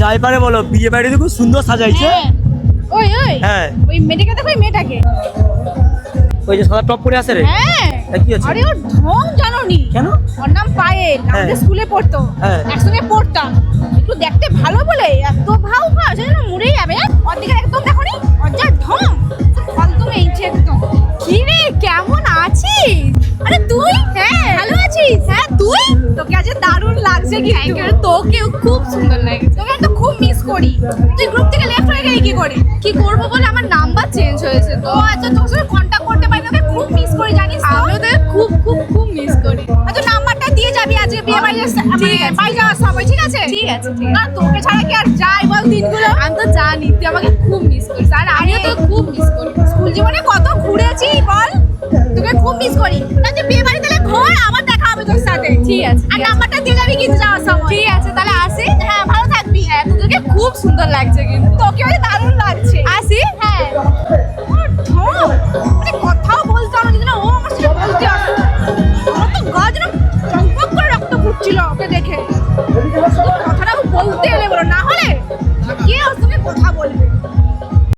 যাই পারে বলো, বিয়ে বাড়িতে খুব সুন্দর সাজাইছে। ওই ওই হ্যাঁ ওই মেয়েটাকে দেখো, ওই মেয়েটাকে। ওই যে সাদা টপ পরে আছে রে। হ্যাঁ কি হচ্ছে? আরে ওর ঢং জানোনি? কেন? ওর নাম পায়েল, হ্যাঁ। আমাদের স্কুলে পড়তো, হ্যাঁ। একসঙ্গে পড়তাম। একটু দেখতে ভালো বলে এত ভাও খাওয়া সেটা মরেই যাবে। ওর দিকে একদম দেখোনি, ওর যা ঢং, ফালতু মেয়েছে একদম। কি রে, কেমন আছিস? আরে তুই? হ্যাঁ ভালো আছিস? হ্যাঁ তুই? তোকে আজ দারুণ লাগছে কিন্তু। তোকেও খুব সুন্দর লাগছে। তোকে তো খুব মিস করি। তুই গ্রুপ থেকে লেফট হয়ে গেলি কি করে? কি করব বলে আমার নাম্বার চেঞ্জ হয়েছে তো। আচ্ছা তোর সাথে কন্টাক্ট করতে পারি, তোকে খুব মিস করি জানিস তো। আমিও তোকে খুব খুব খুব মিস করি। আচ্ছা নাম্বারটা দিয়ে যাবি আজকে বিয়ে বাড়ি বাড়ি যাওয়ার সময়, ঠিক আছে? ঠিক আছে। না তোকে ছাড়া কি আর যাই বল দিনগুলো? আমি তো জানি তুই আমাকে খুব মিস করিস, আর আমিও তো খুব মিস করি। স্কুল জীবনে কত ঘুরেছি বল, তোকে খুব মিস করি। তাহলে বিয়ে বাড়ি তাহলে ঘর আবার দেখা হবে তোর সাথে। ঠিক আছে, আর নাম্বারটা দিয়ে যাবি কিন্তু যাওয়ার সময়। ঠিক আছে তাহলে আসি। হ্যাঁ ভালো থাকবি। হ্যাঁ তোকে খুব সুন্দর লাগছে কিন্তু। তোকেও দারুণ লাগছে। আসি। হ্যাঁ ওর ঢং, মানে কথাও বলতে পারো না, ও আমার সাথে বলতে আসে। আমার তো গা যেন টকবক করে রক্ত ফুটছিল ওকে দেখে। কথাটা বলতে এলে বলো, না হলে কে ওর সঙ্গে কথা বলবে?